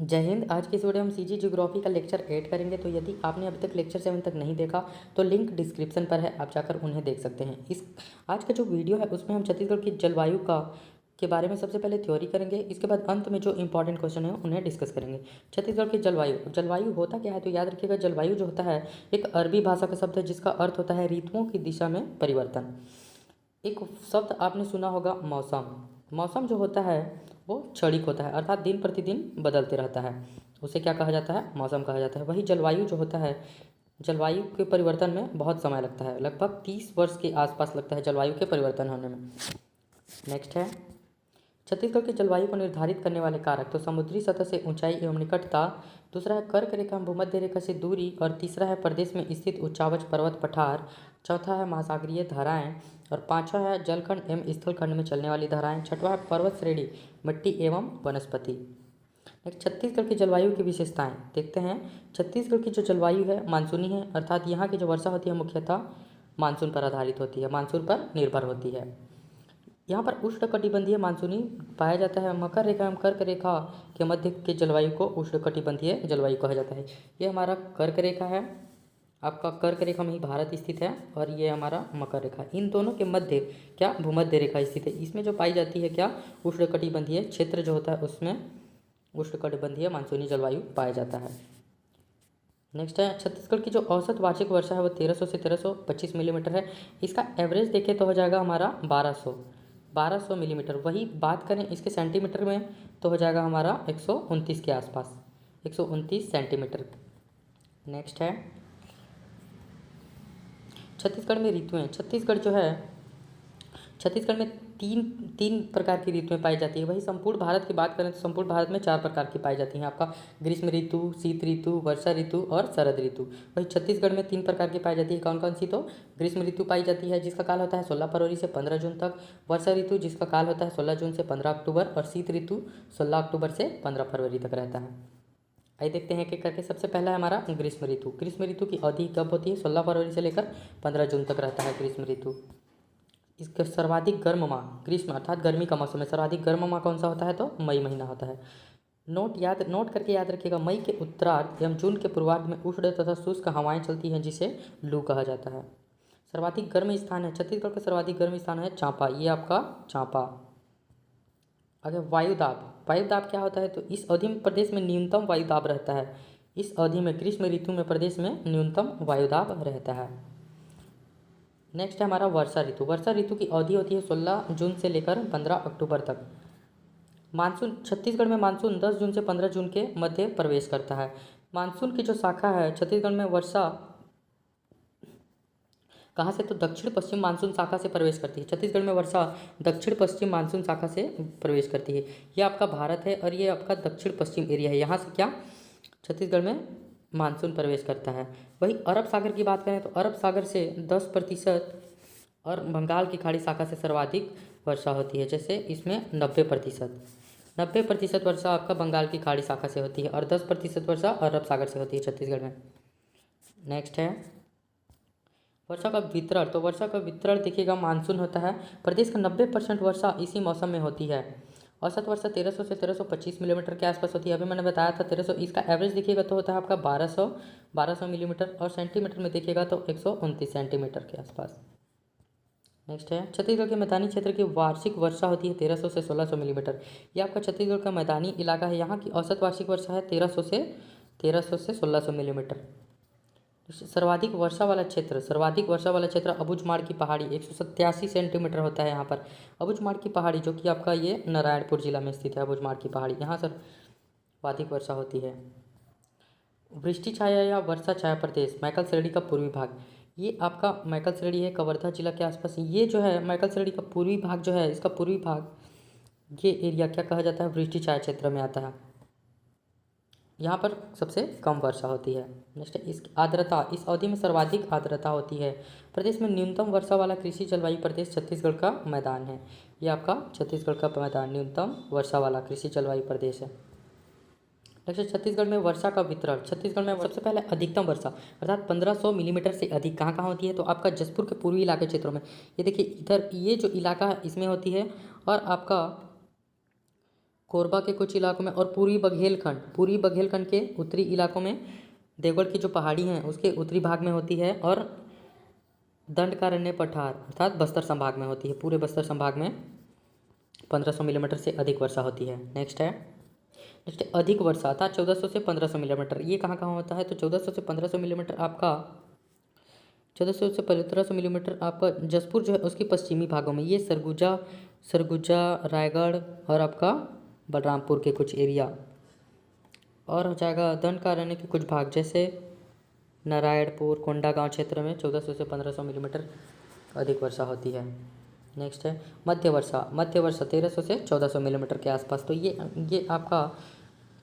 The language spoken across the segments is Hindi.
जय हिंद। आज की इस वीडियो में हम सीजी ज्योग्राफी का लेक्चर 8 करेंगे। तो यदि आपने अभी तक लेक्चर 7 तक नहीं देखा तो लिंक डिस्क्रिप्शन पर है, आप जाकर उन्हें देख सकते हैं। इस आज का जो वीडियो है उसमें हम छत्तीसगढ़ की जलवायु के बारे में सबसे पहले थ्योरी करेंगे। इसके बाद अंत में जो इंपॉर्टेंट क्वेश्चन है उन्हें डिस्कस करेंगे। छत्तीसगढ़ की जलवायु होता क्या है, तो याद रखिएगा जलवायु जो होता है एक अरबी भाषा का शब्द है जिसका अर्थ होता है ऋतुओं की दिशा में परिवर्तन। एक शब्द आपने सुना होगा मौसम। मौसम जो होता है वो क्षणिक होता है, अर्थात दिन प्रतिदिन बदलते रहता है। उसे क्या कहा जाता है? मौसम कहा जाता है। वही जलवायु जो होता है, जलवायु के परिवर्तन में बहुत समय लगता है, लगभग 30 वर्ष के आसपास लगता है जलवायु के परिवर्तन होने में। नेक्स्ट है छत्तीसगढ़ की जलवायु को निर्धारित करने वाले कारक। तो समुद्री सतह से ऊंचाई एवं निकटता, दूसरा है कर्क रेखा भूमध्य रेखा से दूरी, और तीसरा है प्रदेश में स्थित उच्चावच पर्वत पठार, चौथा है महासागरीय धाराएं, और पांचवा है जलखंड एवं स्थलखंड में चलने वाली धाराएं, छठवा है पर्वत श्रेणी, मिट्टी एवं वनस्पति। नेक्स्ट छत्तीसगढ़ की जलवायु की विशेषताएं देखते हैं। छत्तीसगढ़ की जो जलवायु है मानसूनी है, अर्थात यहाँ की जो वर्षा होती है मुख्यतः मानसून पर आधारित होती है, मानसून पर निर्भर होती है। यहाँ पर उष्णकटिबंधीय मानसूनी पाया जाता है। मकर रेखा एवं कर्क रेखा के मध्य के जलवायु को उष्णकटिबंधीय जलवायु कहा जाता है। ये हमारा कर्क रेखा है, आपका कर्क रेखा में ही भारत स्थित है, और ये हमारा मकर रेखा। इन दोनों के मध्य क्या भूमध्य रेखा स्थित है। इसमें जो पाई जाती है क्या उष्णकटिबंधीय क्षेत्र जो होता है उसमें उष्णकटिबंधीय मानसूनी जलवायु पाया जाता है। नेक्स्ट है छत्तीसगढ़ की जो औसत वार्षिक वर्षा है वो 1300 से 1325 मिलीमीटर है। इसका एवरेज देखें तो हो जाएगा हमारा 1200 मिलीमीटर। वही बात करें इसके सेंटीमीटर में तो हो जाएगा हमारा 129 के आसपास, 129 सेंटीमीटर। नेक्स्ट है छत्तीसगढ़ में ऋतुएं। छत्तीसगढ़ में तीन प्रकार की ऋतुएं पाई जाती है। वही संपूर्ण भारत की बात करें तो संपूर्ण भारत में 4 प्रकार की पाई जाती हैं। आपका ग्रीष्म ऋतु, शीत ऋतु, वर्षा ऋतु और शरद ऋतु। वही छत्तीसगढ़ में 3 प्रकार की पाई जाती है। कौन कौन सी? तो ग्रीष्म ऋतु पाई जाती है जिसका काल होता है 16 फरवरी से 15 जून तक, वर्षा ऋतु जिसका काल होता है 16 जून से 15 अक्टूबर, और शीत ऋतु 16 अक्टूबर से 15 फरवरी तक रहता है। आइए देखते हैं कि करके। सबसे पहला है हमारा ग्रीष्म ऋतु। ग्रीष्म ऋतु की अवधि कब होती है? 16 फरवरी से लेकर 15 जून तक रहता है ग्रीष्म ऋतु। इसका सर्वाधिक गर्म माह ग्रीष्म अर्थात गर्मी का मौसम है। सर्वाधिक गर्म माह कौन सा होता है? तो मई महीना होता है। नोट करके याद रखिएगा, मई के उत्तरार्ध एवं जून के पूर्वार्ध में उष्ण तथा शुष्क हवाएं चलती हैं जिसे लू कहा जाता है। सर्वाधिक गर्म स्थान है, छत्तीसगढ़ का सर्वाधिक गर्म स्थान है चांपा। ये आपका चांपा। अगर वायुदाब क्या होता है? तो इस अवधि में प्रदेश में न्यूनतम वायुदाब रहता है। इस अवधि में ग्रीष्म ऋतु में प्रदेश में न्यूनतम वायुदाब रहता है। नेक्स्ट है हमारा वर्षा ऋतु। वर्षा ऋतु की अवधि होती है 16 जून से लेकर 15 अक्टूबर तक। मानसून छत्तीसगढ़ में मानसून 10 जून से 15 जून के मध्य प्रवेश करता है। मानसून की जो शाखा है छत्तीसगढ़ में वर्षा कहाँ से? तो दक्षिण पश्चिम मानसून शाखा से प्रवेश करती है। छत्तीसगढ़ में वर्षा दक्षिण पश्चिम मानसून शाखा से प्रवेश करती है। ये आपका भारत है और ये आपका दक्षिण पश्चिम एरिया है। यहाँ से क्या छत्तीसगढ़ में मानसून प्रवेश करता है। वही अरब सागर की बात करें तो अरब सागर से 10% और बंगाल की खाड़ी शाखा से सर्वाधिक वर्षा होती है। जैसे इसमें 90% वर्षा आपका बंगाल की खाड़ी शाखा से होती है और 10% वर्षा अरब सागर से होती है छत्तीसगढ़ में। नेक्स्ट है वर्षा का वितरण। तो वर्षा का वितरण देखिएगा, मानसून होता है, प्रदेश का 90% वर्षा इसी मौसम में होती है। औसत वर्षा 1300 से 1325 मिलीमीटर के आसपास होती है। अभी मैंने बताया था 1300। इसका एवरेज देखिएगा तो होता है आपका 1200 मिलीमीटर, और सेंटीमीटर में देखिएगा तो 129 सेंटीमीटर के आसपास। नेक्स्ट है छत्तीसगढ़ के मैदानी क्षेत्र की वार्षिक वर्षा होती है 1300 से 1600 मिलीमीटर। ये आपका छत्तीसगढ़ का मैदानी इलाका है। यहाँ की औसत वार्षिक वर्षा है 1300 से 1600 मिलीमीटर। सर्वाधिक वर्षा वाला क्षेत्र अबुझमाड़ की पहाड़ी 187 सेंटीमीटर होता है यहाँ पर। अबुझमाड़ की पहाड़ी जो कि आपका ये नारायणपुर जिला में स्थित है। अबुझमाड़ की पहाड़ी, यहाँ सर्वाधिक वर्षा होती है। वृष्टि छाया या वर्षा छाया प्रदेश मैकल श्रेणी का पूर्वी भाग। ये आपका मैकल श्रेणी है कवर्धा जिला के आसपास। ये जो है मैकल श्रेणी का पूर्वी भाग जो है, इसका पूर्वी भाग, ये एरिया क्या कहा जाता है? वृष्टि छाया क्षेत्र में आता है। यहाँ पर सबसे कम वर्षा होती है। नेक्स्ट है इस आर्द्रता। इस अवधि में सर्वाधिक आर्द्रता होती है। प्रदेश में न्यूनतम वर्षा वाला कृषि जलवायु प्रदेश छत्तीसगढ़ का मैदान है। ये आपका छत्तीसगढ़ का मैदान न्यूनतम वर्षा वाला कृषि जलवायु प्रदेश है। नेक्स्ट छत्तीसगढ़ में वर्षा का वितरण। छत्तीसगढ़ में सबसे पहले अधिकतम वर्षा अर्थात 1500 मिलीमीटर से अधिक कहाँ कहाँ होती है? तो आपका जसपुर के पूर्वी इलाके क्षेत्रों में। ये देखिए इधर ये जो इलाका है इसमें होती है, और आपका कोरबा के कुछ इलाकों में और पूरी बघेलखंड के उत्तरी इलाकों में, देवगढ़ की जो पहाड़ी हैं उसके उत्तरी भाग में होती है, और दंडकारण्य पठार अर्थात बस्तर संभाग में होती है। पूरे बस्तर संभाग में 1500 मिलीमीटर से अधिक वर्षा होती है। नेक्स्ट है अधिक वर्षा अर्थात 1400 से 1500 मिलीमीटर। ये कहाँ कहाँ होता है? तो 1400 से 1500 मिलीमीटर आपका 1400 से 1500 मिलीमीटर आपका जसपुर जो है उसके पश्चिमी भागों में, ये सरगुजा रायगढ़ और आपका बलरामपुर के कुछ एरिया, और हो जाएगा दंडकारण्य के कुछ भाग जैसे नारायणपुर कोंडागांव क्षेत्र में 1400 से 1500 मिलीमीटर अधिक वर्षा होती है। नेक्स्ट है मध्य वर्षा 1300 से 1400 मिलीमीटर के आसपास। तो ये आपका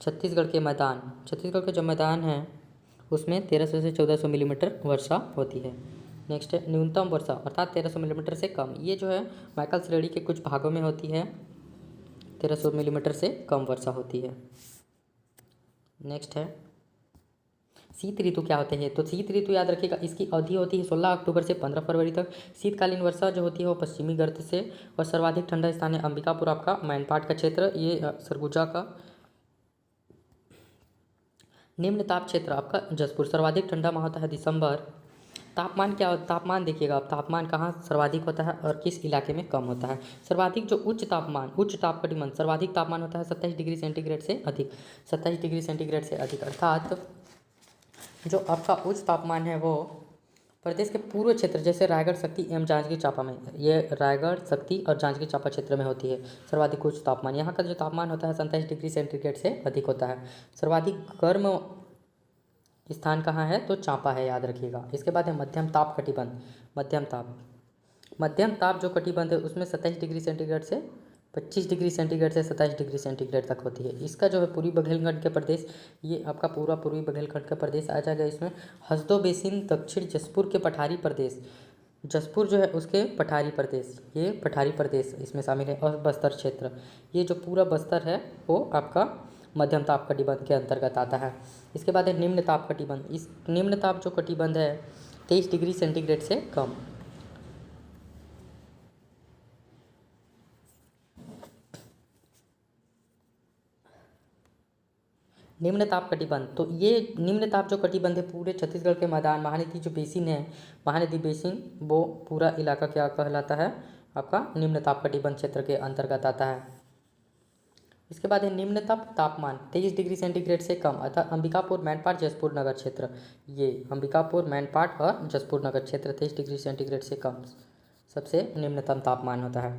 छत्तीसगढ़ के जो मैदान है उसमें 1300 से 1400 मिलीमीटर वर्षा होती है। नेक्स्ट है न्यूनतम वर्षा अर्थात 1300 मिलीमीटर से कम। ये जो है मैकल श्रेणी के कुछ भागों में होती है, 1300 मिलीमीटर से कम वर्षा होती है। नेक्स्ट है शीत ऋतु क्या होते हैं? तो शीत ऋतु याद रखिएगा, इसकी अवधि होती है 16 अक्टूबर से 15 फरवरी तक। शीतकालीन वर्षा जो होती है वो पश्चिमी गर्त से, और सर्वाधिक ठंडा स्थान है अंबिकापुर आपका मैनपाट का क्षेत्र, ये सरगुजा का। निम्न ताप क्षेत्र आपका जसपुर, सर्वाधिक ठंडा माह होता है दिसंबर। तापमान देखिएगा आप, तापमान कहाँ सर्वाधिक होता है और किस इलाके में कम होता है। सर्वाधिक जो उच्च तापकटिबंध सर्वाधिक तापमान होता है 27 डिग्री सेंटीग्रेड से अधिक, 27 डिग्री सेंटीग्रेड से अधिक, अर्थात जो आपका उच्च तापमान है वो प्रदेश के पूर्व क्षेत्र जैसे रायगढ़, शक्ति एवं जांजगीर चांपा में, ये रायगढ़, शक्ति और जांजगीर चांपा क्षेत्र में होती है सर्वाधिक उच्च तापमान। यहाँ का जो तापमान होता है 27 डिग्री सेंटीग्रेड से अधिक होता है। सर्वाधिक गर्म स्थान कहाँ है? तो चांपा है, याद रखिएगा। इसके बाद है मध्यम ताप जो कटिबंध है उसमें 27 डिग्री सेंटीग्रेड से 25 डिग्री सेंटीग्रेड से 27 डिग्री सेंटीग्रेड तक होती है। इसका जो है पूर्वी बघेलखंड के प्रदेश, ये आपका पूरा पूर्वी बघेलखंड का प्रदेश आ जाएगा इसमें। हसदो बेसिन दक्षिण जसपुर के पठारी प्रदेश, जसपुर जो है उसके पठारी प्रदेश, ये पठारी प्रदेश इसमें शामिल है, और बस्तर क्षेत्र, ये जो पूरा बस्तर है वो आपका मध्यम ताप कटिबंध के अंतर्गत आता है। इसके बाद है निम्न ताप कटिबंध। इस निम्न ताप जो कटिबंध है 23 डिग्री सेंटीग्रेड से कम। निम्न ताप कटिबंध, तो ये निम्न ताप जो कटिबंध है पूरे छत्तीसगढ़ के मैदान, महानदी जो बेसिन है, महानदी बेसिन, वो पूरा इलाका क्या कहलाता है? आपका निम्न ताप कटिबंध क्षेत्र के अंतर्गत आता है। इसके बाद है निम्न तापमान 23 डिग्री सेंटीग्रेड से कम, अर्थात अंबिकापुर, मैनपाट, जसपुर नगर क्षेत्र, ये अंबिकापुर, मैनपाट और जसपुर नगर क्षेत्र 23 डिग्री सेंटीग्रेड से कम सबसे निम्नतम तापमान होता है।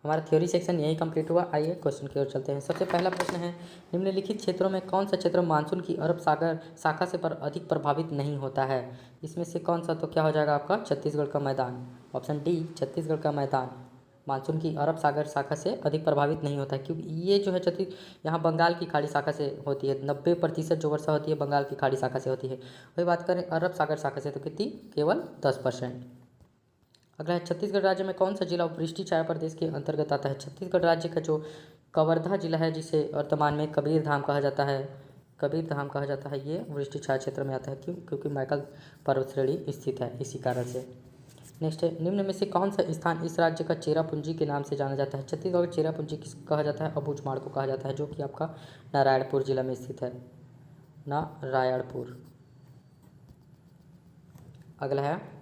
हमारा थ्योरी सेक्शन यही कंप्लीट हुआ। आइए क्वेश्चन की ओर चलते हैं। सबसे पहला प्रश्न है निम्नलिखित क्षेत्रों में कौन सा क्षेत्र मानसून की अरब सागर शाखा से अधिक प्रभावित नहीं होता है? इसमें से कौन सा? तो क्या हो जाएगा आपका छत्तीसगढ़ का मैदान, ऑप्शन डी छत्तीसगढ़ का मैदान मानसून की अरब सागर शाखा से अधिक प्रभावित नहीं होता है, क्योंकि ये जो है यहाँ बंगाल की खाड़ी शाखा से होती है। 90% जो वर्षा होती है बंगाल की खाड़ी शाखा से होती है। वही बात करें अरब सागर शाखा से तो कितनी? केवल 10%। अगला है छत्तीसगढ़ राज्य में कौन सा जिला वृष्टि छाया प्रदेश के अंतर्गत आता है? छत्तीसगढ़ राज्य का जो कवर्धा जिला है, जिसे वर्तमान में कबीरधाम कहा जाता है, ये वृष्टि छाया क्षेत्र में आता है। क्यों? क्योंकि मैकल पर्वत श्रेणी स्थित है, इसी कारण से। नेक्स्ट है निम्न में से कौन सा स्थान इस राज्य का चेरापूंजी के नाम से जाना जाता है? छत्तीसगढ़ चेरापूंजी किस कहा जाता है? अबूझमाड़ को कहा जाता है, जो कि आपका नारायणपुर जिला में स्थित है, नारायणपुर। अगला है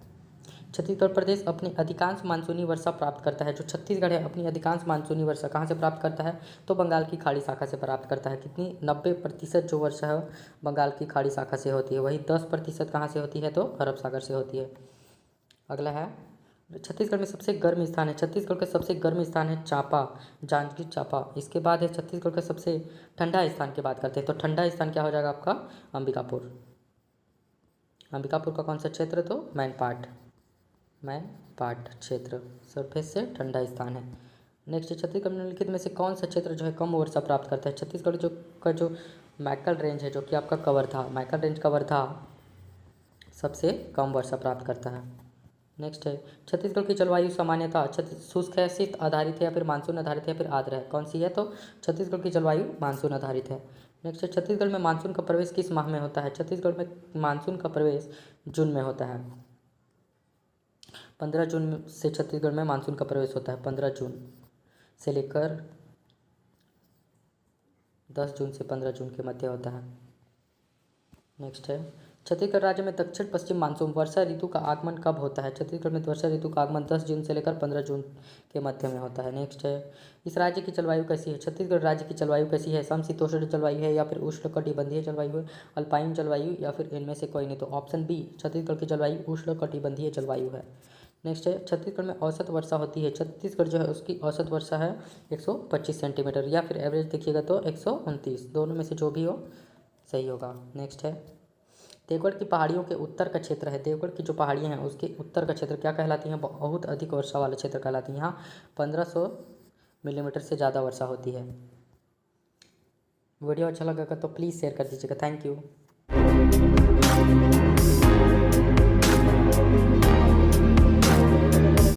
छत्तीसगढ़ प्रदेश अपनी अधिकांश मानसूनी वर्षा प्राप्त करता है। जो छत्तीसगढ़ है अपनी अधिकांश मानसूनी वर्षा कहाँ से प्राप्त करता है? तो बंगाल की खाड़ी शाखा से प्राप्त करता है। कितनी? 90% जो वर्षा है बंगाल की खाड़ी शाखा से होती है। वही 10% कहाँ से होती है? तो अरब सागर से होती है। अगला है छत्तीसगढ़ में सबसे गर्म स्थान है। छत्तीसगढ़ का सबसे गर्म स्थान है चांपा, जांजगीर चांपा। इसके बाद है छत्तीसगढ़ का सबसे ठंडा स्थान की बात करते हैं, तो ठंडा स्थान क्या हो जाएगा आपका? अंबिकापुर। अंबिकापुर का कौन सा क्षेत्र? तो मैनपाट क्षेत्र सरफेस से ठंडा स्थान है। नेक्स्ट छत्तीसगढ़ निम्नलिखित में से कौन सा क्षेत्र जो है कम वर्षा प्राप्त करता है? छत्तीसगढ़ जो मैकल रेंज है, जो कि आपका कवर्धा सबसे कम वर्षा प्राप्त करता है। नेक्स्ट है छत्तीसगढ़ की जलवायु सामान्यतः शुष्क है, शीत आधारित है, या फिर मानसून आधारित है, या फिर आर्द्र है? कौन सी है? तो छत्तीसगढ़ की जलवायु मानसून आधारित है। नेक्स्ट है छत्तीसगढ़ में मानसून का प्रवेश किस माह में होता है? छत्तीसगढ़ में मानसून का प्रवेश जून में होता है। 15 जून से छत्तीसगढ़ में मानसून का प्रवेश होता है। 15 जून से लेकर 10 जून से 15 जून के मध्य होता है। नेक्स्ट है, छत्तीसगढ़ राज्य में दक्षिण पश्चिम मानसून वर्षा ऋतु का आगमन कब होता है? छत्तीसगढ़ में वर्षा ऋतु का आगमन 10 जून से लेकर 15 जून के मध्य में होता है। नेक्स्ट है, इस राज्य की जलवायु कैसी है? छत्तीसगढ़ राज्य की जलवायु कैसी है? समशीतोष्ण जलवायु है या फिर उष्णकटिबंधीय जलवायु है, अल्पाइन जलवायु या फिर इनमें से कोई नहीं? तो ऑप्शन बी, छत्तीसगढ़ की जलवायु उष्णकटिबंधीय जलवायु है। नेक्स्ट है, छत्तीसगढ़ में औसत वर्षा होती है। छत्तीसगढ़ जो है उसकी औसत वर्षा है 125 सेंटीमीटर या फिर एवरेज देखिएगा तो 129, दोनों में से जो भी हो सही होगा। नेक्स्ट है, देवगढ़ की पहाड़ियों के उत्तर का क्षेत्र है। देवगढ़ की जो पहाड़ियाँ हैं उसके उत्तर का क्षेत्र क्या कहलाती हैं? बहुत अधिक वर्षा वाले क्षेत्र कहलाती हैं। यहाँ 1500 मिलीमीटर से ज़्यादा वर्षा होती है। वीडियो अच्छा लगा तो प्लीज़ शेयर कर दीजिएगा। Thank you.